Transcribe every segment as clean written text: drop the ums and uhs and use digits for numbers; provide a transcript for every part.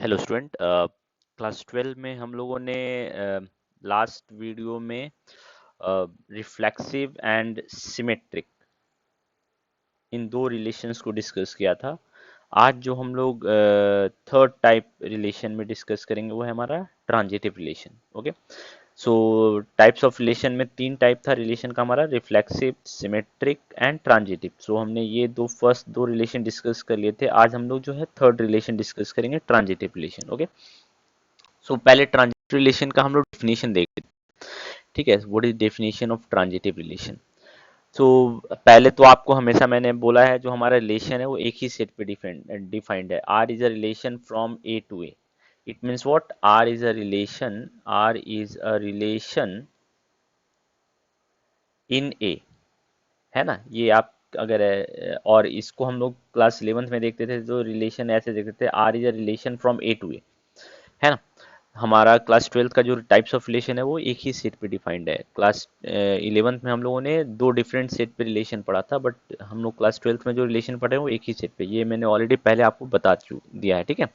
Hello student. Class 12 में हम लोगों ने लास्ट वीडियो में रिफ्लेक्सिव एंड सिमेट्रिक इन दो रिलेशंस को डिस्कस किया था। आज जो हम लोग थर्ड टाइप रिलेशन में डिस्कस करेंगे वो है हमारा transitive relation. Okay, so types of relation में तीन टाइप था रिलेशन का हमारा, रिफ्लेक्सिव, सिमेट्रिक एंड ट्रांजिटिव। सो हमने ये फर्स्ट दो रिलेशन डिस्कस कर लिए थे। आज हम लोग जो है थर्ड रिलेशन डिस्कस करेंगे, ट्रांजिटिव रिलेशन। ओके, सो पहले ट्रांजिटिव रिलेशन का हम लोग डेफिनेशन देख लेते हैं। ठीक है, what is definition of transitive relation. So पहले तो आपको हमेशा मैंने बोला है जो हमारा रिलेशन है वो एक ही सेट पे डिफाइंड है। R is a relation from A to A. It means what, R is a relation in A, है ना। ये आप अगर और इसको हम लोग क्लास 11th में देखते थे, जो रिलेशन ऐसे देखते थे, R is a relation from A to A, है ना। हमारा क्लास 12th का जो टाइप्स ऑफ रिलेशन है वो एक ही सेट पे डिफाइंड है। क्लास 11th में हम लोगों ने दो डिफरेंट सेट पे रिलेशन पढ़ा था, बट हम लोग क्लास 12th में जो रिलेशन पढ़े हैं वो एक ही सेट पे, ये मैंने ऑलरेडी पहले आपको बता दिया है। ठीक है,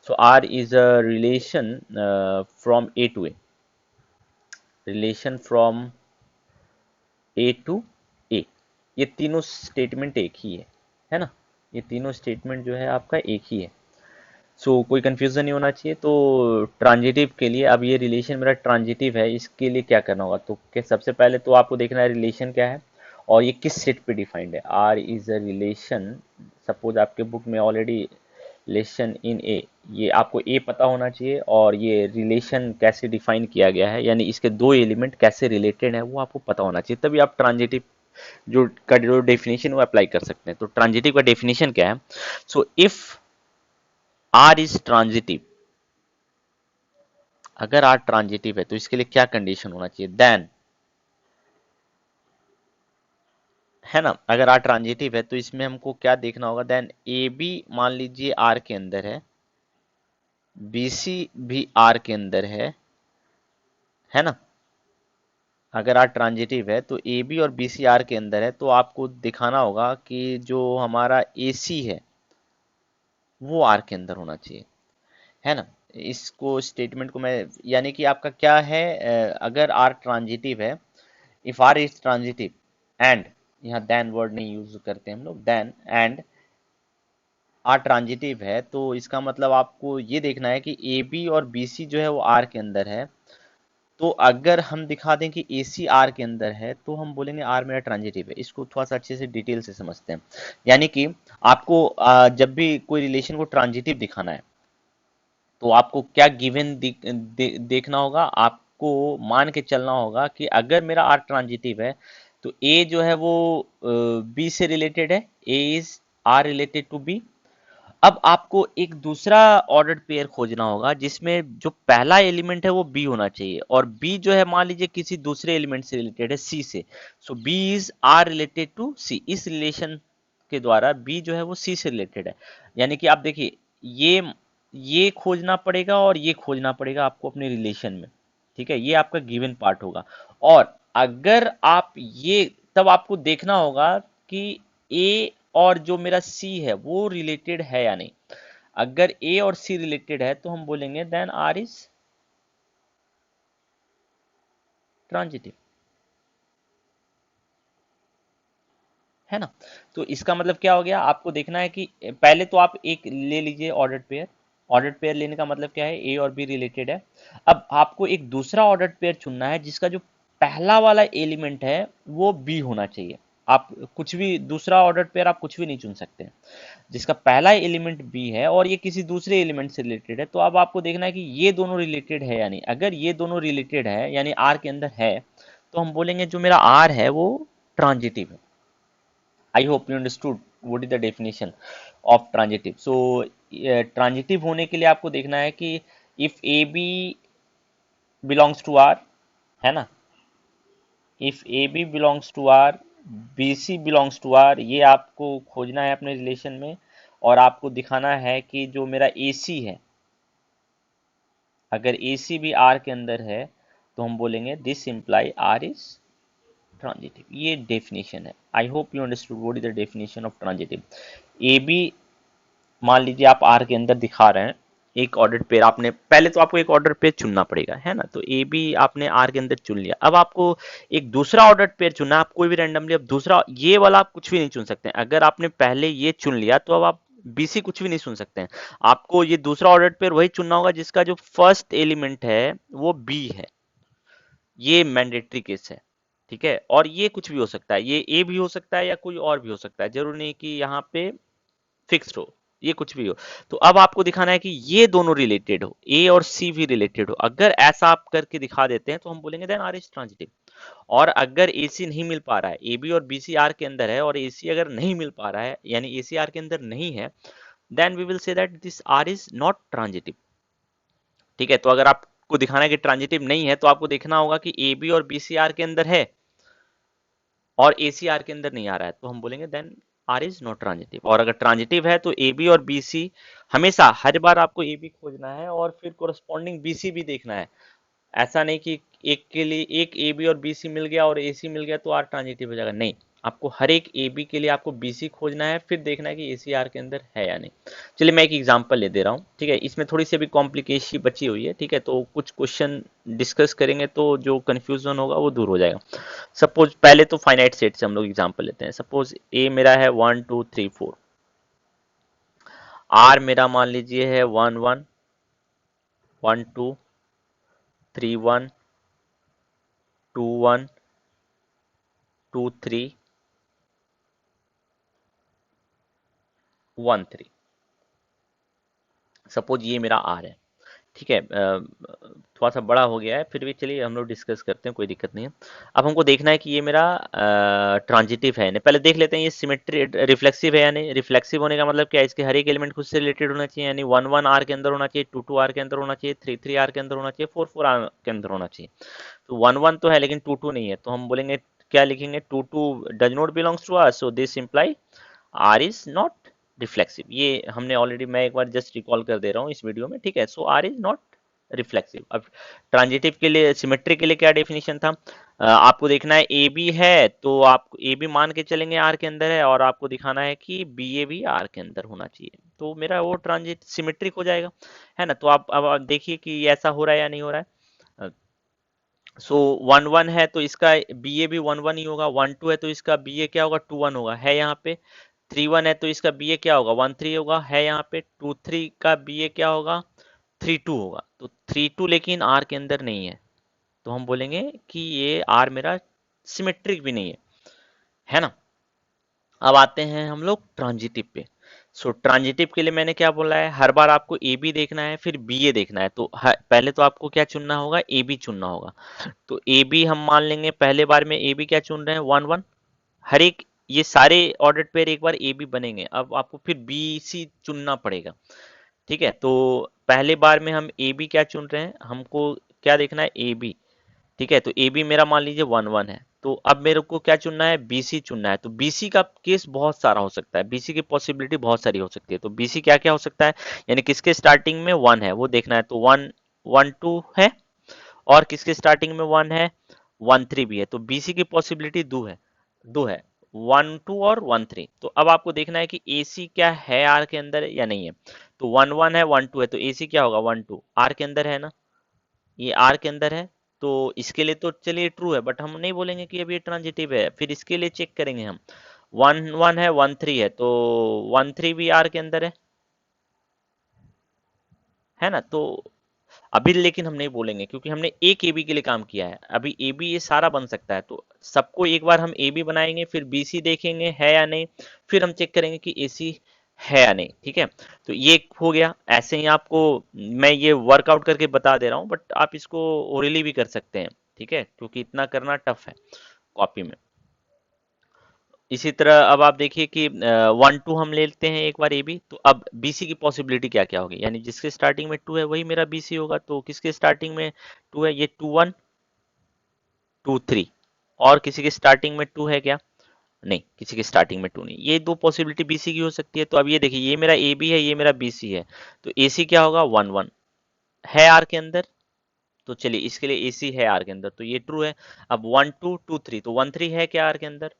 so R is a relation from A to A, relation from A to A. ये तीनों स्टेटमेंट एक ही है ना। ये तीनों स्टेटमेंट जो है आपका एक ही है। कोई कंफ्यूजन नहीं होना चाहिए। तो ट्रांजिटिव के लिए, अब ये रिलेशन मेरा ट्रांजिटिव है, इसके लिए क्या करना होगा, तो सबसे पहले तो आपको देखना है रिलेशन क्या है और ये किस सेट पे डिफाइंड है। R is a relation, suppose आपके बुक में ऑलरेडी रिलेशन इन ए, ये आपको ए पता होना चाहिए और ये रिलेशन कैसे डिफाइन किया गया है, यानी इसके दो एलिमेंट कैसे रिलेटेड है वो आपको पता होना चाहिए, तभी आप ट्रांजिटिव जो डेफिनेशन वो अप्लाई कर सकते हैं। तो ट्रांजिटिव का डेफिनेशन क्या है, so if R is transitive, अगर आर ट्रांजिटिव है तो इसके लिए क्या कंडीशन होना चाहिए, देन, है ना। अगर आर ट्रांजिटिव है तो इसमें हमको क्या देखना होगा, देन ए बी मान लीजिए आर के अंदर है, बी सी भी आर के अंदर है ना। अगर आर ट्रांजिटिव है तो ए बी और बी सी आर के अंदर है, तो आपको दिखाना होगा कि जो हमारा ए सी है वो आर के अंदर होना चाहिए, है ना। इसको स्टेटमेंट को मैं, यानी कि आपका क्या है, अगर आर ट्रांजिटिव है, if R is transitive and, यहाँ देन वर्ड नहीं यूज करते हम लोग, देन एंड आर ट्रांजिटिव है, तो इसका मतलब आपको ये देखना है कि ए बी और बी सी जो है वो आर के अंदर है। तो अगर हम दिखा दें कि ए सी आर के अंदर है तो हम बोलेंगे आर मेरा ट्रांजिटिव है। इसको थोड़ा सा अच्छे से डिटेल से समझते हैं। यानी कि आपको जब भी कोई रिलेशन को ट्रांजिटिव दिखाना है तो आपको क्या गिवन देखना होगा, आपको मान के चलना होगा कि अगर मेरा आर ट्रांजिटिव है तो ए जो है वो बी से रिलेटेड है, A is R related to B. अब आपको एक दूसरा ऑर्डर्ड पेयर खोजना होगा जिसमें जो पहला एलिमेंट है वो बी होना चाहिए और बी जो है मान लीजिए किसी दूसरे एलिमेंट से रिलेटेड है, सी से। So B is R related to C. इस रिलेशन के द्वारा बी जो है वो सी से रिलेटेड है। यानी कि आप देखिए, ये ये खोजना पड़ेगा और ये खोजना पड़ेगा आपको अपने रिलेशन में। ठीक है, ये आपका गिवन पार्ट होगा। और अगर आप ये, तब आपको देखना होगा कि ए और जो मेरा सी है वो रिलेटेड है या नहीं। अगर ए और सी रिलेटेड है तो हम बोलेंगे देन आर इज ट्रांजिटिव, है ना। तो इसका मतलब क्या हो गया, आपको देखना है कि पहले तो आप एक ले लीजिए ऑर्डर्ड पेयर। ऑर्डर्ड पेयर लेने का मतलब क्या है, ए और बी रिलेटेड है। अब आपको एक दूसरा ऑर्डर्ड पेयर चुनना है जिसका जो पहला वाला एलिमेंट है वो बी होना चाहिए। आप कुछ भी दूसरा ऑर्डर्ड पेयर आप कुछ भी नहीं चुन सकते, जिसका पहला एलिमेंट बी है और ये किसी दूसरे एलिमेंट से रिलेटेड है। तो अब आपको देखना है कि ये दोनों रिलेटेड है या नहीं। अगर ये दोनों रिलेटेड है यानी आर के अंदर है, तो हम बोलेंगे जो मेरा आर है वो ट्रांजिटिव है। I hope you understood what is the definition of transitive. Transitive होने के लिए आपको देखना है कि if A B belongs to R, है ना, if A B belongs to R, B C belongs to R, ये आपको खोजना है अपने रिलेशन में। और आपको दिखाना है कि जो मेरा ए सी है, अगर ए सी भी आर के अंदर है तो हम बोलेंगे this imply R is transitive. ये डेफिनेशन है। I hope you understood what is the definition of transitive. A B मान लीजिए आप आर के अंदर दिखा रहे हैं, एक ऑर्डर पेयर आपने, पहले तो आपको एक ऑर्डर पेयर चुनना पड़ेगा, है ना। तो ए बी आपने आर के अंदर चुन लिया। अब आपको एक दूसरा ऑर्डर पेयर चुनना है, आप कोई भी रैंडमली, अब दूसरा ये वाला आप कुछ भी नहीं चुन सकते हैं। अगर आपने पहले ये चुन लिया तो अब आप बीसी कुछ भी नहीं चुन सकते हैं। आपको ये दूसरा ऑर्डर पेयर वही चुनना होगा जिसका जो फर्स्ट एलिमेंट है वो बी है। ये मैंडेटरी केस है, ठीक है। और ये कुछ भी हो सकता है, ये ए भी हो सकता है या कोई और भी हो सकता है, जरूरी नहीं कि यहाँ पे फिक्स्ड हो, ये कुछ भी हो। तो अब आपको दिखाना है कि ये दोनों रिलेटेड हो, ए और सी भी रिलेटेड हो। अगर ऐसा आप करके दिखा देते हैं तो हम बोलेंगे देन आर इज ट्रांजिटिव। और अगर ए सी नहीं मिल पा रहा है, ए बी और बी सी आर के अंदर है और ए सी अगर नहीं मिल पा रहा है, यानी ए सी आर के अंदर नहीं है, then we will say that this R is not transitive, ठीक है। तो अगर आपको दिखाना है कि ट्रांजिटिव नहीं है तो आपको देखना होगा कि ए बी और बी सी आर के अंदर है और ए सी आर के अंदर नहीं आ रहा है, तो हम बोलेंगे then R is not transitive. और अगर ट्रांजिटिव है तो ए बी और बी सी, हमेशा हर बार आपको ए बी खोजना है और फिर कोरस्पॉन्डिंग बी सी भी देखना है। ऐसा नहीं कि एक के लिए एक ए बी और बी सी मिल गया और ए सी मिल गया तो आर ट्रांजिटिव हो जाएगा, नहीं। आपको हर एक ए बी के लिए आपको बी सी खोजना है, फिर देखना है कि ए सी आर के अंदर है या नहीं। चलिए मैं एक एग्जांपल ले दे रहा हूँ, ठीक है। इसमें थोड़ी सी भी कॉम्प्लिकेशन बची हुई है, ठीक है। तो कुछ क्वेश्चन डिस्कस करेंगे तो जो कंफ्यूजन होगा वो दूर हो जाएगा। सपोज पहले तो फाइनाइट सेट से हम लोग एग्जांपल लेते हैं। सपोज ए मेरा है 1 2 3 4, आर मेरा मान लीजिए है 1 1 2 1 2 3 1 3। सपोज ये मेरा आर है, ठीक है। थोड़ा सा बड़ा हो गया है, फिर भी चलिए हम लोग डिस्कस करते हैं, कोई दिक्कत नहीं है। अब हमको देखना है कि ये मेरा ट्रांजिटिव है नहीं, पहले देख लेते हैं ये सिमेट्री रिफ्लेक्सिव है या नहीं। रिफ्लेक्सिव होने का मतलब क्या है, इसके हर एक एलिमेंट खुद से रिलेटेड होना चाहिए, यानी 1 1 आर के अंदर होना चाहिए, 2 2 आर के अंदर होना चाहिए, 3 3 आर के अंदर होना चाहिए, 4 4 आर के अंदर होना चाहिए। तो 1 1 तो है लेकिन 2 2 नहीं है, तो हम बोलेंगे क्या लिखेंगे, 2 2 does not belongs to us, so this imply R is not reflexive. ये हमने ऑलरेडी, मैं एक बार जस्ट रिकॉल कर दे रहा हूँ इस वीडियो में, ठीक है। So R is not reflexive. अब ट्रांजिटिव के लिए, सिमेट्री के लिए क्या डेफिनेशन था, आपको देखना है ए बी है तो आप ए बी मान के चलेंगे आर के अंदर है, और आपको दिखाना है कि बी ए भी आर के अंदर होना चाहिए, तो मेरा वो ट्रांजिट सिमेट्रिक हो जाएगा, है ना। तो आप अब आप देखिए कि ऐसा हो रहा है या नहीं हो रहा है। सो 1 1 है तो इसका बी ए भी 1 1 ही होगा, 1 2 है तो इसका बी ए क्या होगा, 2 1 होगा, है यहाँ पे। 3 1 है तो इसका बी ए क्या होगा, 1 3 होगा, है यहाँ पे। 2 3 का बी ए क्या होगा, 3 2 होगा। तो 3 2 लेकिन आर के अंदर नहीं है, तो हम बोलेंगे कि ये आर मेरा सिमेट्रिक भी नहीं है ना। अब आते हैं हम लोग ट्रांजिटिव पे। सो ट्रांजिटिव के लिए मैंने क्या बोला है, हर बार आपको ए बी देखना है फिर बी ए देखना है। तो पहले तो आपको क्या चुनना होगा, ए बी चुनना होगा। तो ए बी हम मान लेंगे, पहले बार में ए बी क्या चुन रहे हैं, 1 1। हर एक ये सारे ऑर्डर पेयर एक बार ए बी बनेंगे, अब आपको फिर बी सी चुनना पड़ेगा, ठीक है। तो पहले बार में हम ए बी क्या चुन रहे हैं, हमको क्या देखना है, ए बी, ठीक है। तो ए बी मेरा मान लीजिए 1 1 है, तो अब मेरे को क्या चुनना है, बी सी चुनना है। तो बी सी का केस बहुत सारा हो सकता है, बी सी की पॉसिबिलिटी बहुत सारी हो सकती है। तो बी सी क्या क्या हो सकता है, यानी किसके स्टार्टिंग में 1 है वो देखना है, तो 1 1 2 है, और किसके स्टार्टिंग में 1 है, 1 3 भी है। तो बी सी की पॉसिबिलिटी दो है, 1 2 और 1 3। तो अब आपको देखना है कि ए सी क्या है आर के अंदर या नहीं है। तो 1 1 है, 1 2 है, तो ए सी क्या होगा, 1 2 आर के अंदर है ना, ये आर के अंदर है। तो इसके लिए तो चलिए ट्रू है, बट हम नहीं बोलेंगे कि अभी ये ट्रांजिटिव है, फिर इसके लिए चेक करेंगे हम। 1 1 है, 1 3 है, तो 1 3 भी आर के अंदर है ना। तो अभी लेकिन हम नहीं बोलेंगे क्योंकि हमने एक ए बी के लिए काम किया है, अभी ए बी ये सारा बन सकता है। तो सबको एक बार हम ए बी बनाएंगे, फिर बी सी देखेंगे है या नहीं, फिर हम चेक करेंगे कि ए सी है या नहीं, ठीक है। तो ये हो गया। ऐसे ही आपको मैं ये वर्कआउट करके बता दे रहा हूँ, बट आप इसको ओरली भी कर सकते हैं, ठीक है, क्योंकि इतना करना टफ है कॉपी में। इसी तरह अब आप देखिए कि 1 2 हम लेते हैं एक बार ए बी, तो अब बी सी की पॉसिबिलिटी क्या क्या होगी, यानी जिसके स्टार्टिंग में 2 है वही मेरा बी सी होगा। तो किसके स्टार्टिंग में 2 है, ये 2 1 2 3, और किसी के स्टार्टिंग में 2 है क्या, नहीं, किसी के स्टार्टिंग में 2 नहीं। ये दो पॉसिबिलिटी बी सी की हो सकती है। तो अब ये देखिए, ये मेरा ए बी है, ये मेरा बी सी है, तो ए सी क्या होगा, 1 1 है आर के अंदर। तो चलिए इसके लिए ए सी है आर के अंदर, तो ये ट्रू है। अब 1 2 2 3, तो 1 3 है क्या आर के अंदर,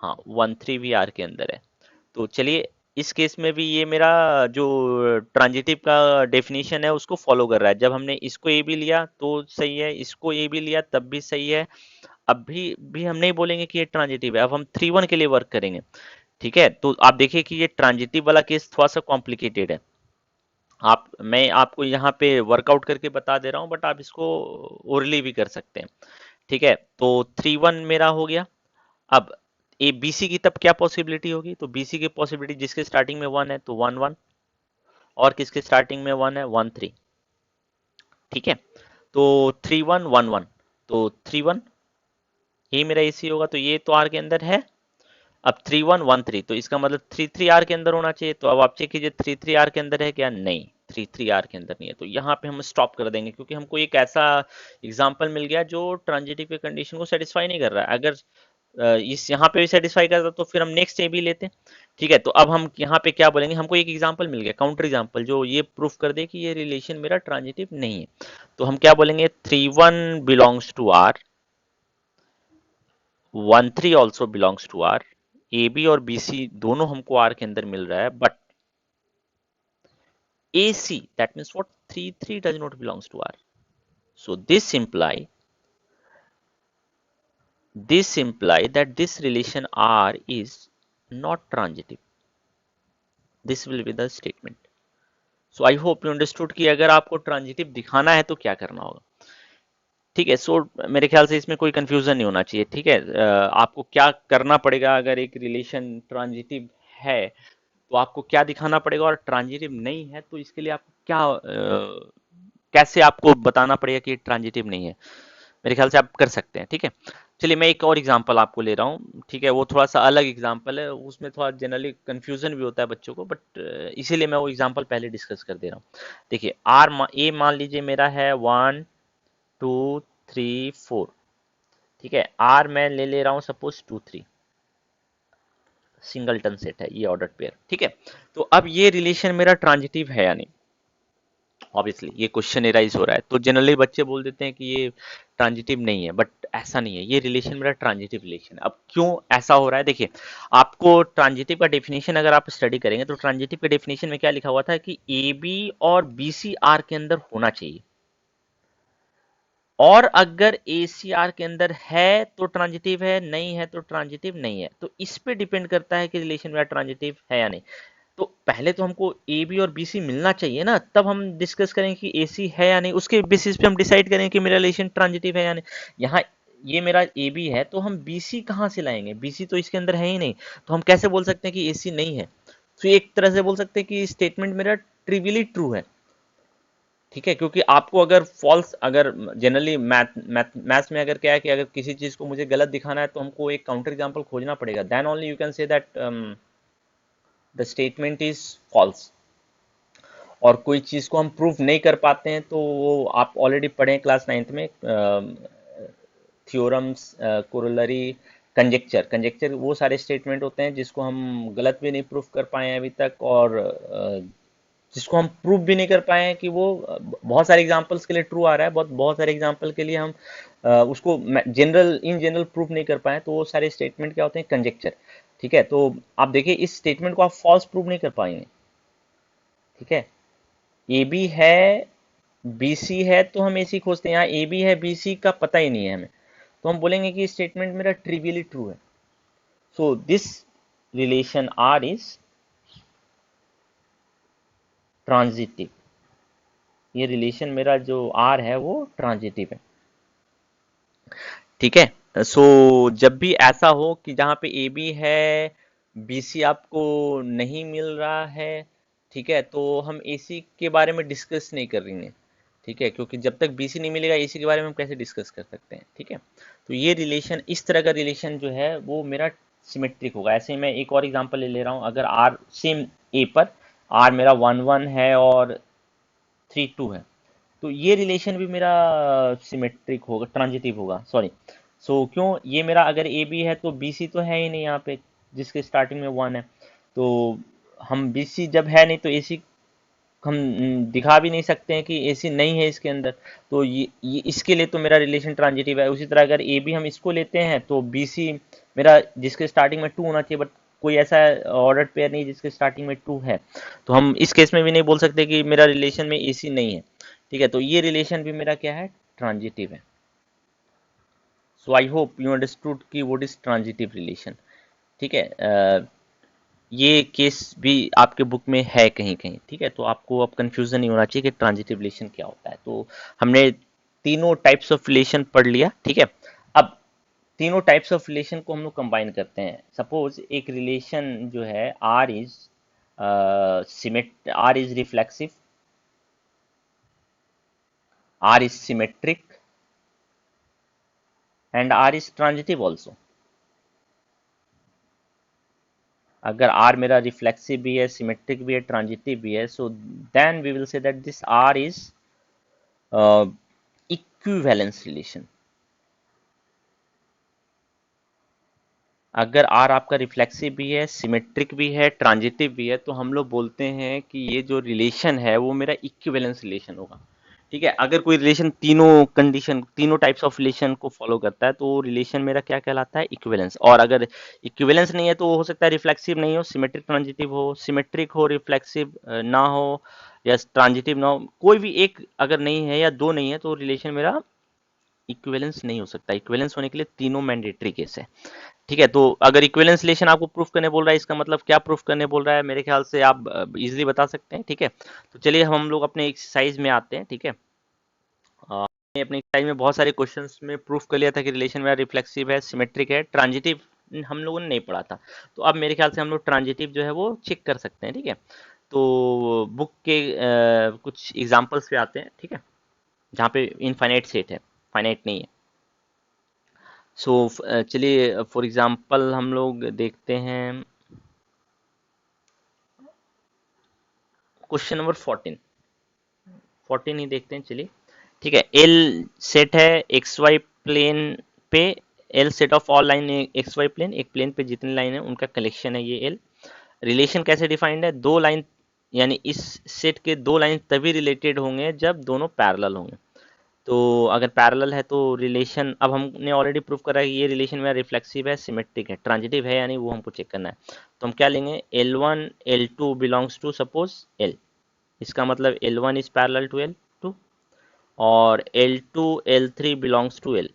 हाँ 1 3 भी आर के अंदर है। तो चलिए इस केस में भी ये मेरा जो ट्रांजिटिव का डेफिनेशन है उसको फॉलो कर रहा है। जब हमने इसको ए बी लिया तो सही है, इसको ए बी लिया तब भी सही है। अब भी हम नहीं बोलेंगे कि ये ट्रांजिटिव है। अब हम 3-1 के लिए वर्क करेंगे। ठीक है, तो आप देखिए कि ये ट्रांजिटिव वाला केस थोड़ा सा कॉम्प्लिकेटेड है। आप मैं आपको यहाँ पे वर्कआउट करके बता दे रहा हूँ, बट आप इसको ओरली भी कर सकते हैं। ठीक है, तो 3-1 मेरा हो गया। अब ए बी सी की तब क्या पॉसिबिलिटी होगी? तो बी सी की पॉसिबिलिटी, जिसके स्टार्टिंग में 1 है तो 1-1, और किसके स्टार्टिंग में 1 है 1-3। ठीक है, तो 3-1-1-1, तो 3-1 ये मेरा एसी होगा, तो ये तो आर के अंदर है। अब 3-1-1-3, तो इसका मतलब 3-3 आर के अंदर होना चाहिए। तो अब आप चेक कीजिए 3-3 आर के अंदर है क्या? नहीं, 3-3 आर के अंदर नहीं है। तो यहाँ पे हम स्टॉप कर देंगे, क्योंकि हमको एक ऐसा एग्जांपल मिल गया जो ट्रांजिटिव के कंडीशन को सेटिस्फाई नहीं कर रहा है। अगर इस यहाँ पे भी सेटिस्फाई करता तो फिर हम नेक्स्ट ए भी लेते। ठीक है, तो अब हम यहाँ पे क्या बोलेंगे? हमको एक एग्जांपल मिल गया, काउंटर एग्जांपल, जो ये प्रूफ कर दे कि ये रिलेशन मेरा ट्रांजिटिव नहीं है। तो हम क्या बोलेंगे? 3-1 belongs to R, 1-3 also belongs to R. A B और बी सी दोनों हमको आर के अंदर मिल रहा है, but A C, that means what, 3-3 does not belongs to R. So this imply that this relation R is not transitive. This will be the statement. So I hope you understood कि अगर आपको transitive दिखाना है तो क्या करना होगा। ठीक है, सो मेरे ख्याल से इसमें कोई कंफ्यूजन नहीं होना चाहिए। ठीक है, आपको क्या करना पड़ेगा? अगर एक रिलेशन ट्रांजिटिव है तो आपको क्या दिखाना पड़ेगा, और ट्रांजिटिव नहीं है तो इसके लिए आपको क्या कैसे आपको बताना पड़ेगा कि ये ट्रांजिटिव नहीं है। मेरे ख्याल से आप कर सकते हैं। ठीक है, चलिए मैं एक और एग्जांपल आपको ले रहा हूँ। ठीक है, वो थोड़ा सा अलग एग्जांपल है, उसमें थोड़ा जनरली कंफ्यूजन भी होता है बच्चों को, बट इसीलिए मैं वो एग्जांपल पहले डिस्कस कर दे रहा हूँ। देखिए ए मान लीजिए मेरा है 1 2 3 4। ठीक है, आर मैं ले रहा हूँ सपोज 2 3, सिंगलटन सेट है ये ऑर्डर पेयर। ठीक है, तो अब ये रिलेशन मेरा ट्रांजिटिव है या नहीं? ऑब्वियसली ये क्वेश्चन एराइज हो रहा है, तो जनरली बच्चे बोल देते हैं कि ये ट्रांजिटिव नहीं है, बट ऐसा नहीं है। ये रिलेशन मेरा ट्रांजिटिव रिलेशन है। अब क्यों ऐसा हो रहा है? देखिए, आपको ट्रांजिटिव का डेफिनेशन अगर आप स्टडी करेंगे तो ट्रांजिटिव के डेफिनेशन में क्या लिखा हुआ था कि ए बी और बी सी आर के अंदर होना चाहिए, और अगर ए सी आर के अंदर है तो ट्रांजिटिव है, नहीं है तो ट्रांजिटिव नहीं है। तो इस पे डिपेंड करता है कि रिलेशन मेरा ट्रांजिटिव है या नहीं। तो पहले तो हमको ए बी और बी सी मिलना चाहिए ना, तब हम डिस्कस करेंगे कि ए सी है या नहीं। उसके बेसिस पे हम डिसाइड करेंगे कि मेरा रिलेशन ट्रांजिटिव है या नहीं। यहाँ ये मेरा ए बी है तो हम बी सी कहाँ से लाएंगे? बी सी तो इसके अंदर है ही नहीं, तो हम कैसे बोल सकते हैं कि ए सी नहीं है? तो एक तरह से बोल सकते हैं कि स्टेटमेंट मेरा ट्रिवियली ट्रू है। ठीक है, क्योंकि आपको अगर फॉल्स, अगर जनरली मैथ्स में अगर क्या है कि अगर किसी चीज को मुझे गलत दिखाना है तो हमको एक काउंटर एग्जांपल खोजना पड़ेगा, then only you can say that the statement is false. और कोई चीज को हम प्रूव नहीं कर पाते हैं तो वो आप ऑलरेडी पढ़े हैं क्लास 9th में, थ्योरम्स, कोरोलरी, कंजेक्चर। कंजेक्चर वो सारे स्टेटमेंट होते हैं जिसको हम गलत भी नहीं प्रूव कर पाए हैं अभी तक, और जिसको हम प्रूव भी नहीं कर पाए हैं कि वो बहुत सारे एग्जांपल्स के लिए ट्रू आ रहा है, बहुत बहुत सारे एग्जांपल के लिए हम उसको इन जनरल प्रूव नहीं कर पाए, तो वो सारे स्टेटमेंट क्या होते हैं? कंजेक्चर। ठीक है, तो आप देखिए इस स्टेटमेंट को आप फॉल्स प्रूव नहीं कर पाएंगे। ठीक है, ए बी है, बी सी है, तो हम ए सी खोजते हैं। यहाँ ए बी है, बी सी का पता ही नहीं है हमें, तो हम बोलेंगे कि स्टेटमेंट मेरा ट्रिवियली ट्रू है। So this relation R is transitive. ये रिलेशन मेरा जो आर है वो ट्रांजिटिव है। ठीक है, सो जब भी ऐसा हो कि जहाँ पे ए बी है, बी सी आपको नहीं मिल रहा है, ठीक है, तो हम ए सी के बारे में डिस्कस नहीं करेंगे। ठीक है, क्योंकि जब तक बी सी नहीं मिलेगा ए सी के बारे में हम कैसे डिस्कस कर सकते हैं? ठीक है, तो ये रिलेशन, इस तरह का रिलेशन जो है वो मेरा सिमेट्रिक होगा। ऐसे ही मैं एक और एग्जांपल ले रहा हूँ। अगर आर सेम ए पर आर मेरा 1-1 है और 3-2 है, तो ये रिलेशन भी मेरा सिमेट्रिक होगा, ट्रांजिटिव होगा, सॉरी। सो क्यों? ये मेरा अगर ए बी है तो बी सी तो है ही नहीं यहाँ पे, जिसके स्टार्टिंग में 1 है। तो हम बी सी जब है नहीं तो ए सी हम दिखा भी नहीं सकते हैं कि ए सी नहीं है इसके अंदर। तो ये इसके लिए तो मेरा रिलेशन ट्रांजिटिव है। उसी तरह अगर ए बी हम इसको लेते हैं तो बी सी मेरा, जिसके स्टार्टिंग में 2 होना चाहिए, बट कोई ऐसा ऑर्डर पेयर नहीं जिसके स्टार्टिंग में 2 है, तो हम इस केस में भी नहीं बोल सकते कि मेरा रिलेशन में AC नहीं है। ठीक है, तो ये रिलेशन भी मेरा क्या है, ट्रांजिटिव है। So I hope you understood कि व्हाट इज ट्रांजिटिव रिलेशन। ठीक है, ये केस भी आपके बुक में है कहीं कहीं। ठीक है, तो आपको अब कंफ्यूजन नहीं होना चाहिए कि ट्रांजिटिव रिलेशन क्या होता है। तो हमने तीनों टाइप्स ऑफ रिलेशन पढ़ लिया। ठीक है, अब तीनों टाइप्स ऑफ रिलेशन को हम लोग कंबाइन करते हैं। सपोज एक रिलेशन जो है R is reflexive, R is symmetric and R is transitive also. अगर आर मेरा रिफ्लेक्सिव भी है, सिमेट्रिक भी है, ट्रांजिटिव भी है, so then we will say that this R is equivalence relation. अगर आर आपका रिफ्लेक्सिव भी है, सिमेट्रिक भी है, ट्रांजिटिव भी है, तो हम लोग बोलते हैं कि ये जो रिलेशन है वो मेरा इक्विवेलेंस रिलेशन होगा। ठीक है, अगर कोई रिलेशन तीनों कंडीशन, तीनों टाइप्स ऑफ रिलेशन को फॉलो करता है तो रिलेशन मेरा क्या कहलाता है, इक्विवेलेंस। और अगर इक्विवेलेंस नहीं है तो हो सकता है रिफ्लेक्सिव नहीं हो, सिमेट्रिक ट्रांजिटिव हो, सिमेट्रिक हो रिफ्लेक्सिव ना हो, या ट्रांजिटिव ना हो, कोई भी एक अगर नहीं है या दो नहीं है तो रिलेशन मेरा इक्विवेलेंस नहीं हो सकता। इक्विवेलेंस होने के लिए तीनों मैंडेटरी केस है। ठीक है, तो अगर इक्विवेलेंस रिलेशन आपको प्रूफ करने बोल रहा है, इसका मतलब क्या प्रूफ करने बोल रहा है, मेरे ख्याल से आप इजीली बता सकते हैं। ठीक है, तो चलिए हम लोग अपने एक्सरसाइज में आते हैं। ठीक है, हमने अपने एक्सरसाइज में बहुत सारे क्वेश्चंस में प्रूफ कर लिया था कि रिलेशन मेरा रिफ्लेक्सिव है, सिमेट्रिक है, ट्रांजिटिव हम लोगों ने नहीं पढ़ा था। तो अब मेरे ख्याल से हम लोग ट्रांजिटिव जो है वो चेक कर सकते हैं। ठीक है, तो बुक के कुछ एग्जांपल्स पे आते हैं। ठीक है, जहाँ पे इनफाइनाइट सेट है, फाइनाइट नहीं है। सो चलिए फॉर एग्जांपल हम लोग देखते हैं क्वेश्चन नंबर 14 ही देखते हैं। चलिए, ठीक है, एल सेट है एक्स वाई प्लेन पे। L set of all line X Y plane, एक प्लेन पे जितनी लाइन है उनका कलेक्शन है ये एल। रिलेशन कैसे डिफाइंड है, दो लाइन, यानी इस सेट के दो लाइन तभी रिलेटेड होंगे जब दोनों पैरेलल होंगे। तो अगर पैरेलल है तो रिलेशन, अब हमने ऑलरेडी प्रूव करा है कि ये रिलेशन मेरा रिफ्लेक्सिव है, सिमेट्रिक है, ट्रांजिटिव है यानी वो हमको चेक करना है। तो हम क्या लेंगे, L1 L2 belongs to suppose L, इसका मतलब L1 is parallel to L2, और L2 L3 belongs to L,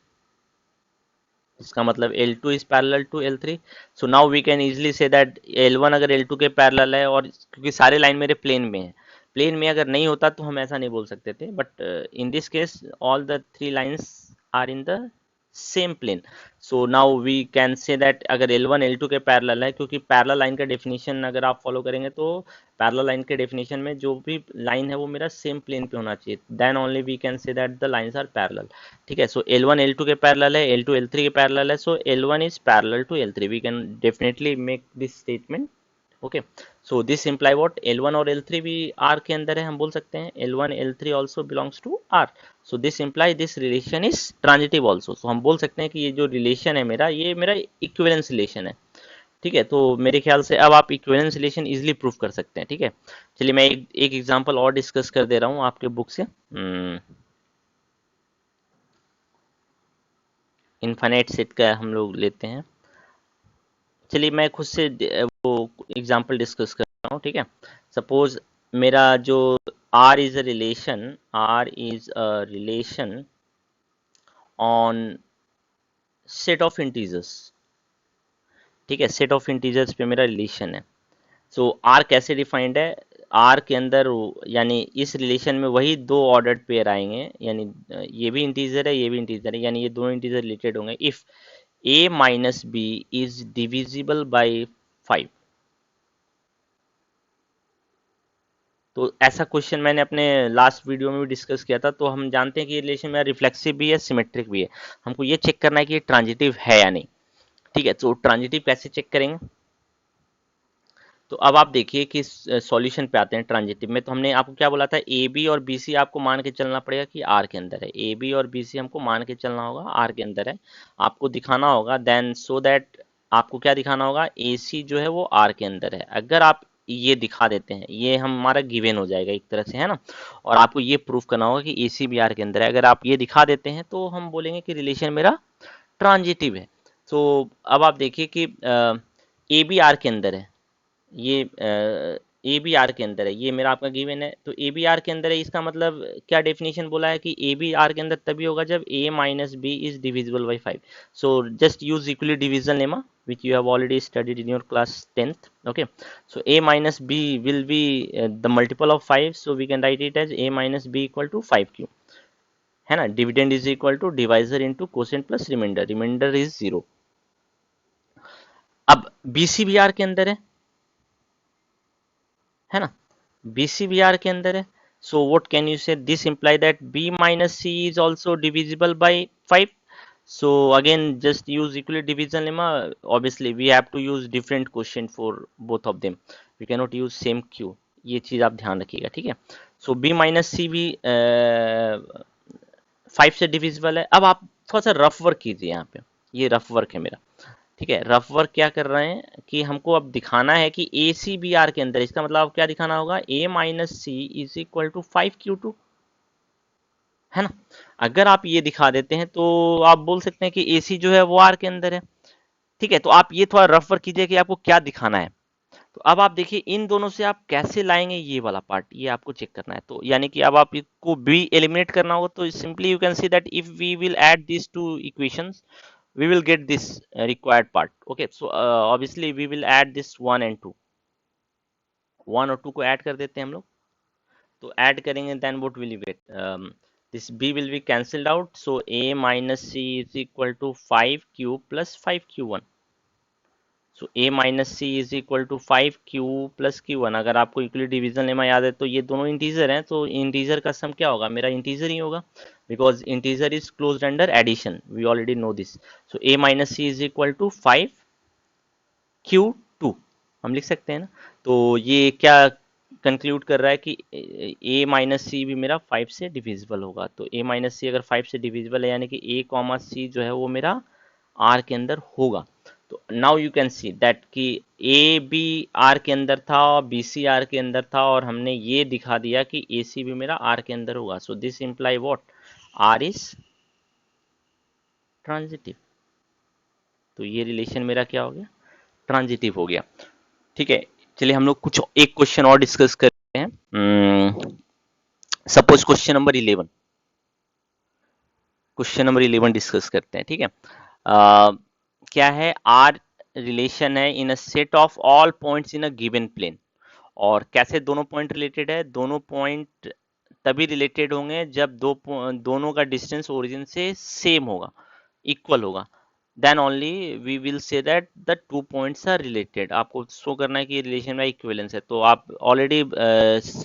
इसका मतलब L2 is parallel to L3। So now we can easily say that L1 अगर L2 के पैरेलल है, और क्योंकि सारे लाइन मेरे प्लेन में है, प्लेन में अगर नहीं होता तो हम ऐसा नहीं बोल सकते थे, but in this case all the three lines are in the same plane. So now we can say that अगर L1 L2 के पैरेलल है, क्योंकि पैरेलल लाइन का डेफिनेशन अगर आप फॉलो करेंगे तो पैरेलल लाइन के डेफिनेशन में जो भी लाइन है वो मेरा सेम प्लेन पे होना चाहिए, then only we can say that the lines are parallel. ठीक है, सो L1 L2 के पैरेलल है, L2 L3 के पैरेलल है, so L1 is parallel to L3, we can definitely make this statement. Okay, so this imply what, L1 और L3 भी R के अंदर है, हम बोल सकते हैं L1 L3 also belongs to R। So this imply this relation is transitive also. So हम बोल सकते हैं कि ये जो रिलेशन है मेरा, ये मेरा इक्विवेलेंस रिलेशन है। ठीक है, तो मेरे ख्याल से अब आप इक्विवेलेंस रिलेशन इजीली प्रूफ कर सकते हैं। ठीक है, चलिए मैं एक एग्जांपल और डिस्कस कर दे रहा हूँ आपके बुक से। इनफाइनाइट सेट का हम लोग लेते हैं। चलिए मैं खुद से वो एग्जांपल डिस्कस कर रहा हूँ। ठीक है, सपोज मेरा जो R is a relation on set of integers. ठीक है, सेट ऑफ इंटीजर्स पे मेरा रिलेशन है। सो R कैसे डिफाइंड है, R के अंदर यानी इस रिलेशन में वही दो ऑर्डर्ड पेयर आएंगे, यानी ये भी इंटीजर है, ये भी इंटीजर है, यानी ये दोनों इंटीजर रिलेटेड होंगे if a minus B is divisible by 5। तो ऐसा क्वेश्चन मैंने अपने लास्ट वीडियो में भी डिस्कस किया था। तो हम जानते हैं कि ये रिलेशन मेरा रिफ्लेक्सिव भी है, सिमेट्रिक भी है। हमको ये चेक करना है कि ये ट्रांजिटिव है या नहीं। ठीक है, तो ट्रांजिटिव कैसे चेक करेंगे, तो अब आप देखिए कि सॉल्यूशन पे आते हैं। ट्रांजिटिव में तो हमने आपको क्या बोला था, ए बी और बी सी आपको मान के चलना पड़ेगा कि आर के अंदर है। ए बी और बी सी हमको मान के चलना होगा आर के अंदर है, आपको दिखाना होगा देन सो दैट आपको क्या दिखाना होगा, ए सी जो है वो आर के अंदर है। अगर आप ये दिखा देते हैं, ये हमारा गिवन हो जाएगा एक तरह से, है ना। और आपको ये प्रूफ करना होगा कि ए सी भी आर के अंदर है। अगर आप ये दिखा देते हैं तो हम बोलेंगे कि रिलेशन मेरा ट्रांजिटिव है। तो अब आप देखिए कि ए बी आर के अंदर है, ये ए बी आर के अंदर है, ये मेरा आपका गिवन है, तो ए बी आर के अंदर है, इसका मतलब क्या डेफिनेशन बोला है कि ए बी आर के अंदर तभी होगा जब A minus B is divisible by 5. So just use equally division lemma which you have already studied in your class 10th. Okay, so a minus b will be the multiple of 5, so we can write it as a minus b equal to 5q, है ना. Dividend is equal to divisor into quotient plus remainder, remainder is 0. अब बीसीबीआर के अंदर है ना, बीसीबीआर के अंदर है. So what can you say, this imply that B minus C is also divisible by 5. So again just use equally division lemma. Obviously we have to use different quotient for both of them, we cannot use same q, ये चीज आप ध्यान रखिएगा, ठीक है. सो b minus सी भी 5 से divisible है. अब आप थोड़ा सा रफ वर्क कीजिए यहाँ पे, ये रफ वर्क है मेरा, ठीक है. रफ वर्क क्या कर रहे हैं कि हमको अब दिखाना है कि ए सी बी आर के अंदर, इसका मतलब क्या दिखाना होगा, A minus C is equal to 5q2, है ना. अगर आप ये दिखा देते हैं तो आप बोल सकते हैं कि ए सी जो है वो आर के अंदर है, ठीक है. तो आप ये थोड़ा रफ वर्क कीजिए कि आपको क्या दिखाना है. तो अब आप देखिए इन दोनों से आप कैसे लाएंगे ये वाला पार्ट, ये आपको चेक करना है. तो यानी कि अब आप इसको बी एलिमिनेट करना होगा, तो simply you can see that if we will add this to equations we will get this required part. Okay, so obviously we will add this 1 and 2, 1 और 2 को ऐड कर देते हैं हम लोग. तो ऐड करेंगे then what will you get, this b will be cancelled out, so a minus c is equal to 5q plus 5q1. So a minus C is equal to 5q plus q1. अगर आपको equally division lemma याद है तो ये दोनों integer हैं, तो integer का सम क्या होगा, मेरा इंटीजर ही होगा, because integer is closed under addition, we already know this. So a minus C is equal to 5q2, हम लिख सकते हैं ना. तो ये क्या कंक्लूड कर रहा है कि a माइनस सी भी मेरा 5 से डिविजिबल होगा. तो a माइनस सी अगर 5 से डिविजिबल है यानी कि a कॉमा सी जो है वो मेरा r के अंदर होगा. तो now you can see that कि ए बी आर के अंदर था और बी सी आर के अंदर था, और हमने ये दिखा दिया कि ए सी भी मेरा आर के अंदर होगा. So this imply what, R is transitive. तो ये रिलेशन मेरा क्या हो गया, ट्रांजिटिव हो गया, ठीक है. चलिए हम लोग कुछ एक क्वेश्चन और डिस्कस करते हैं. Suppose question number 11, question number 11 discuss करते हैं, ठीक है. क्या है, आर रिलेशन है in a set of all points in a given plane. और कैसे दोनों पॉइंट रिलेटेड है, दोनों पॉइंट तभी रिलेटेड होंगे जब दोनों का डिस्टेंस ओरिजिन से सेम होगा, इक्वल होगा, then only we will say that the two points are related. आपको शो करना है कि रिलेशन में इक्विवेलेंस है. तो आप ऑलरेडी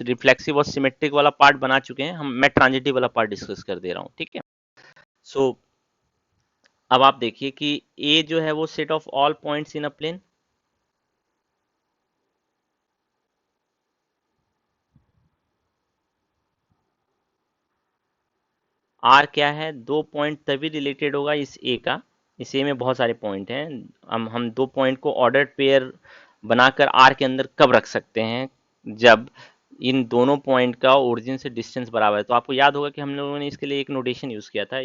रिफ्लेक्सिव और सिमेट्रिक वाला पार्ट बना चुके हैं, मैं ट्रांजिटिव वाला पार्ट डिस्कस कर दे रहा हूँ, ठीक है. सो अब आप देखिए कि ए जो है वो set of all points in a plane, R क्या है, दो पॉइंट तभी रिलेटेड होगा इस ए का, इस ए में बहुत सारे पॉइंट हैं, हम दो पॉइंट को ऑर्डर्ड पेयर बनाकर आर के अंदर कब रख सकते हैं, जब इन दोनों पॉइंट का ओरिजिन से डिस्टेंस बराबर है. तो आपको याद होगा कि हम लोगों ने इसके लिए एक नोटेशन यूज किया था,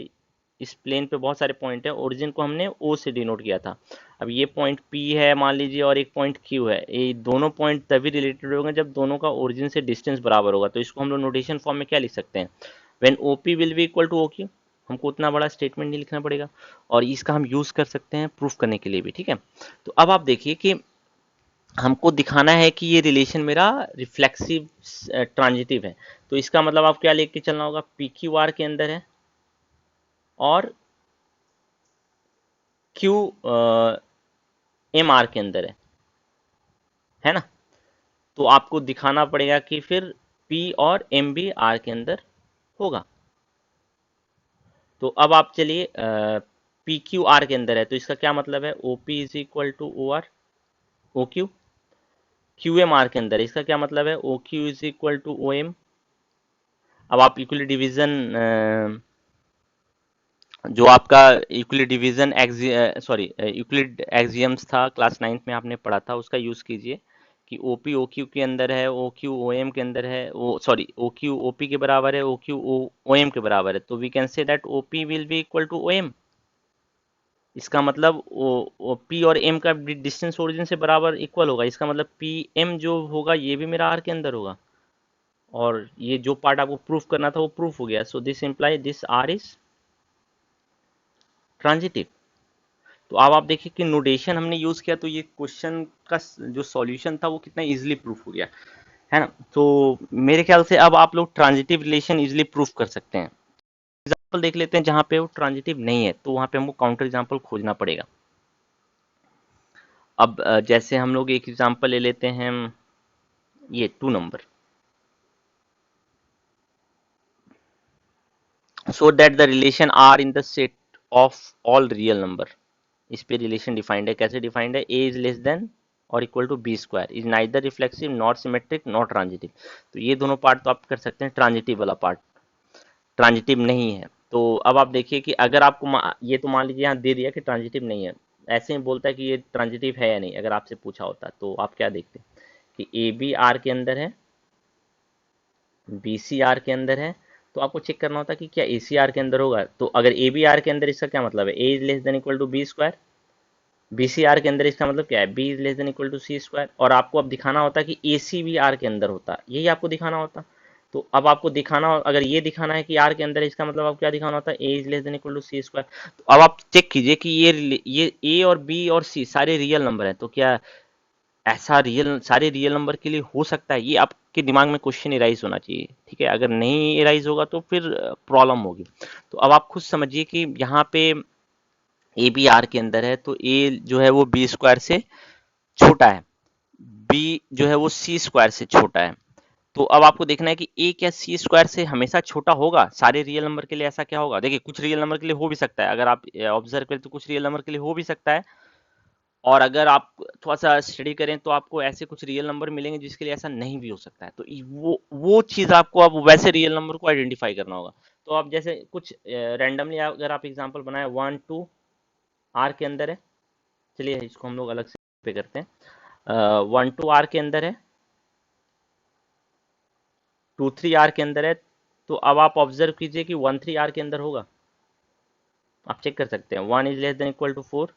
इस प्लेन पे बहुत सारे पॉइंट है, ओरिजिन को हमने ओ से डिनोट किया था. अब ये पॉइंट पी है मान लीजिए और एक पॉइंट क्यू है, ये दोनों पॉइंट तभी रिलेटेड होंगे जब दोनों का ओरिजिन से डिस्टेंस बराबर होगा. तो इसको हम लोग नोटेशन फॉर्म में क्या लिख सकते हैं, when OP will be equal to OQ. हमको उतना बड़ा स्टेटमेंट नहीं लिखना पड़ेगा, और इसका हम यूज कर सकते हैं प्रूफ करने के लिए भी, ठीक है. तो अब आप देखिए कि हमको दिखाना है कि ये रिलेशन मेरा रिफ्लेक्सिव ट्रांजिटिव है. तो इसका मतलब आप क्या लेके चलना होगा, PQR के अंदर है और QMR के अंदर है ना. तो आपको दिखाना पड़ेगा कि फिर P और M भी R के अंदर होगा. तो अब आप चलिए PQR के अंदर है, तो इसका क्या मतलब है, OP is equal to OR OQ. QMR के अंदर है, इसका क्या मतलब है, OQ is equal to OM. अब आप इक्वली डिवीजन, जो आपका Euclid division sorry Euclid axioms था क्लास 9th में आपने पढ़ा था, उसका यूज कीजिए कि OP OQ के अंदर है, OQ OM के अंदर है, सॉरी OQ OP के बराबर है, OQ OM के बराबर है. तो we can say that OP will be equal to OM. इसका मतलब वो पी और एम का डिस्टेंस ओरिजिन से बराबर इक्वल होगा। इसका मतलब पी एम जो होगा ये भी मेरा आर के अंदर होगा, और ये जो पार्ट आपको प्रूफ करना था वो प्रूफ हो गया। So this imply this R is transitive. तो अब आप देखिए कि नोटेशन हमने यूज किया, तो ये क्वेश्चन का जो सॉल्यूशन था वो कितना इजीली प्रूफ हो गया, है ना। तो मेरे ख्याल से अब आप लोग ट्रांजिटिव रिलेशन इजीली प्रूफ कर सकते हैं। एग्जाम्पल देख लेते हैं जहां पे वो ट्रांजिटिव नहीं है, तो वहां पे हमको काउंटर एग्जाम्पल खोजना पड़ेगा। अब जैसे हम लोग एक एग्जाम्पल ले लेते हैं, ये 2 number. So that the relation R in the set of all real number. इस पे रिलेशन डिफाइंड है। कैसे डिफाइंड है? ए इज लेस देन और equal to B square is neither reflexive not symmetric not transitive. तो ये दोनों part तो आप कर सकते हैं, ट्रांजिटिव वाला पार्ट ट्रांजिटिव नहीं है। तो अब आप देखिए कि अगर आपको ये तो मान लीजिए यहाँ दे दिया कि ट्रांजिटिव नहीं है, ऐसे ही बोलता है कि ये ट्रांजिटिव है या नहीं, अगर आपसे पूछा होता तो आप क्या देखते कि ए बी आर के अंदर है, बी सी आर के अंदर है, तो आपको चेक करना होता कि क्या ए सी आर के अंदर होगा। तो अगर ए बी आर के अंदर, इसका क्या मतलब है? A is less than equal to B square. B C R के अंदर इसका मतलब क्या है? B is less than equal to C square. और आपको अब दिखाना होता कि ए सी भी आर के अंदर होता, यही आपको दिखाना होता। तो अब आपको दिखाना, अगर ये दिखाना है कि आर के अंदर है, इसका मतलब आपको क्या दिखाना होता है? A is less than equal to C square. तो अब आप चेक कीजिए कि ये ए और बी और सी सारे रियल नंबर हैं, तो क्या ऐसा रियल सारे रियल नंबर के लिए हो सकता है? ये आपके दिमाग में क्वेश्चन इराइज होना चाहिए, ठीक है। अगर नहीं इराइज होगा तो फिर प्रॉब्लम होगी। तो अब आप खुद समझिए कि यहाँ पे ए बी आर के अंदर है, तो ए जो है वो बी स्क्वायर से छोटा है, बी जो है वो सी स्क्वायर से छोटा है। तो अब आपको देखना है कि ए क्या सी स्क्वायर से हमेशा छोटा होगा? सारे रियल नंबर के लिए ऐसा क्या होगा? देखिए कुछ रियल नंबर के लिए हो भी सकता है, अगर आप ऑब्जर्व करें तो कुछ रियल नंबर के लिए हो भी सकता है। और अगर आप थोड़ा सा स्टडी करें तो आपको ऐसे कुछ रियल नंबर मिलेंगे जिसके लिए ऐसा नहीं भी हो सकता है। तो वो चीज़ आपको अब वैसे रियल नंबर को आइडेंटिफाई करना होगा। तो आप जैसे कुछ रैंडमली अगर आप एग्जांपल बनाए, 1 2 आर के अंदर है, चलिए इसको हम लोग अलग से पे करते हैं। 1 2 आर के अंदर है, 2 3 आर के अंदर है। तो अब आप ऑब्जर्व कीजिए कि 1 3 आर के अंदर होगा। आप चेक कर सकते हैं, 1 is less than equal to 4,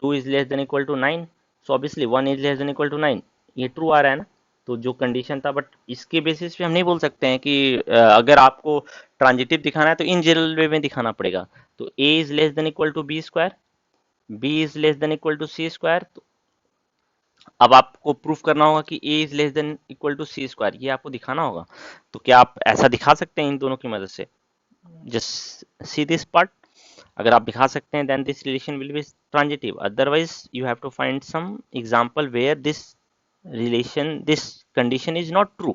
2 is less than equal to 9। So obviously 1 is less than equal to 9, ये ट्रू आ रहा है ना। तो जो कंडीशन था, बट इसके बेसिस पे हम नहीं बोल सकते हैं कि अगर आपको ट्रांजिटिव दिखाना है तो इन जनरल वे में दिखाना पड़ेगा। तो A is less than equal to B square, B is less than equal to C square. तो अब आपको प्रूफ करना होगा कि A is less than equal to C square, ये आपको दिखाना होगा। तो क्या आप ऐसा दिखा सकते हैं इन दोनों की मदद से? Just see this part. अगर आप दिखा सकते हैं then this relation will be transitive, otherwise you have to find some example where this condition is not true.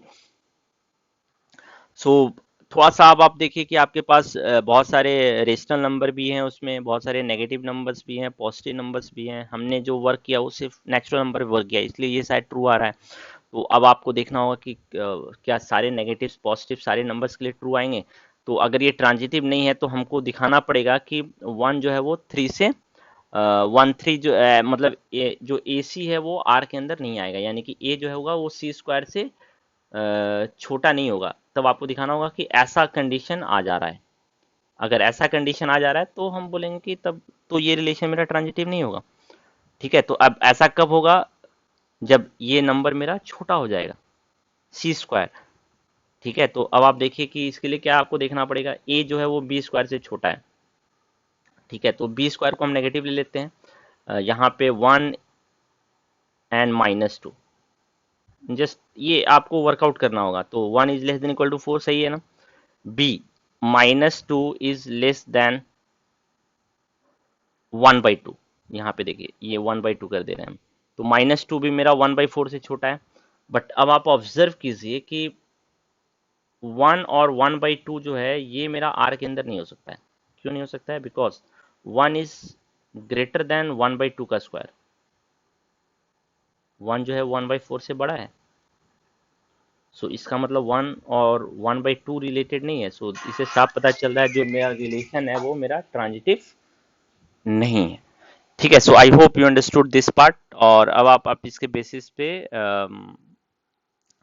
So थोड़ा सा अब आप देखिए कि आपके पास बहुत सारे रेशनल नंबर भी हैं, उसमें बहुत सारे नेगेटिव नंबर्स भी हैं, पॉजिटिव नंबर्स भी हैं। हमने जो वर्क किया वो सिर्फ नेचुरल नंबर वर्क किया, इसलिए ये शायद ट्रू आ रहा है। तो अब आपको देखना होगा कि क्या सारे नेगेटिव पॉजिटिव सारे नंबर्स के लिए ट्रू आएंगे। तो अगर ये ट्रांजिटिव नहीं है तो हमको दिखाना पड़ेगा कि 1 जो है वो 3 से 1 3 जो मतलब जो ए सी है वो आर के अंदर नहीं आएगा, यानी कि ए जो है होगा वो सी स्क्वायर से छोटा नहीं होगा। तब आपको दिखाना होगा कि ऐसा कंडीशन आ जा रहा है। अगर ऐसा कंडीशन आ जा रहा है तो हम बोलेंगे कि तब तो ये रिलेशन मेरा ट्रांजिटिव नहीं होगा। ठीक है, तो अब ऐसा कब होगा? जब ये नंबर मेरा छोटा हो जाएगा, सी स्क्वायर। ठीक है, तो अब आप देखिए कि इसके लिए क्या आपको देखना पड़ेगा, ए जो है वो बी स्क्वायर से छोटा है। ठीक है, तो बी स्क्वायर को हम नेगेटिव ले लेते हैं, यहाँ पे 1 and -2, जस्ट ये आपको वर्कआउट करना होगा। तो 1 is less than equal to 4, सही है ना। B -2 is less than 1/2। यहाँ पे देखिए ये 1/2 कर दे रहे हैं हम, तो -2 भी मेरा 1/4 से छोटा है। बट अब आप ऑब्जर्व कीजिए कि 1 और 1/2 जो है ये मेरा आर के अंदर नहीं हो सकता है। क्यों नहीं हो सकता है? बिकॉज 1 इज ग्रेटर देन 1/2 का स्क्वायर। 1 जो है 1/4 से बड़ा है। सो इसका मतलब 1 और 1/2 रिलेटेड नहीं है। सो इसे साफ पता चल रहा है जो मेरा रिलेशन है वो मेरा ट्रांजिटिव नहीं है। ठीक है, so I hope you understood this part. और अब आप इसके बेसिस पे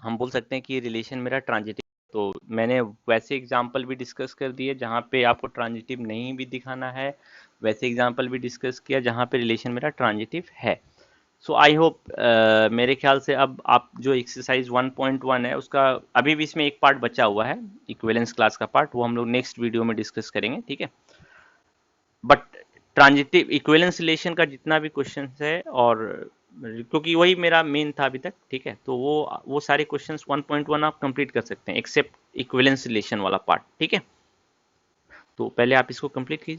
हम बोल सकते हैं कि ये रिलेशन मेरा ट्रांजिटिव। तो मैंने वैसे एग्जाम्पल भी डिस्कस कर दिए जहाँ पे आपको ट्रांजिटिव नहीं भी दिखाना है वैसे एग्जाम्पल भी डिस्कस किया जहाँ पे रिलेशन मेरा ट्रांजिटिव है। सो आई होप, मेरे ख्याल से अब आप जो एक्सरसाइज 1.1 है उसका अभी भी इसमें एक पार्ट बचा हुआ है, इक्विवेलेंस क्लास का पार्ट, वो हम लोग नेक्स्ट वीडियो में डिस्कस करेंगे, ठीक है। बट ट्रांजिटिव इक्विवेलेंस रिलेशन का जितना भी क्वेश्चन है, और क्योंकि वही मेरा मेन था अभी तक, ठीक है, तो वो सारे क्वेश्चंस 1.1 आप कंप्लीट कर सकते हैं एक्सेप्ट इक्विवेलेंस रिलेशन वाला पार्ट, ठीक है। तो पहले आप इसको कंप्लीट कीजिए।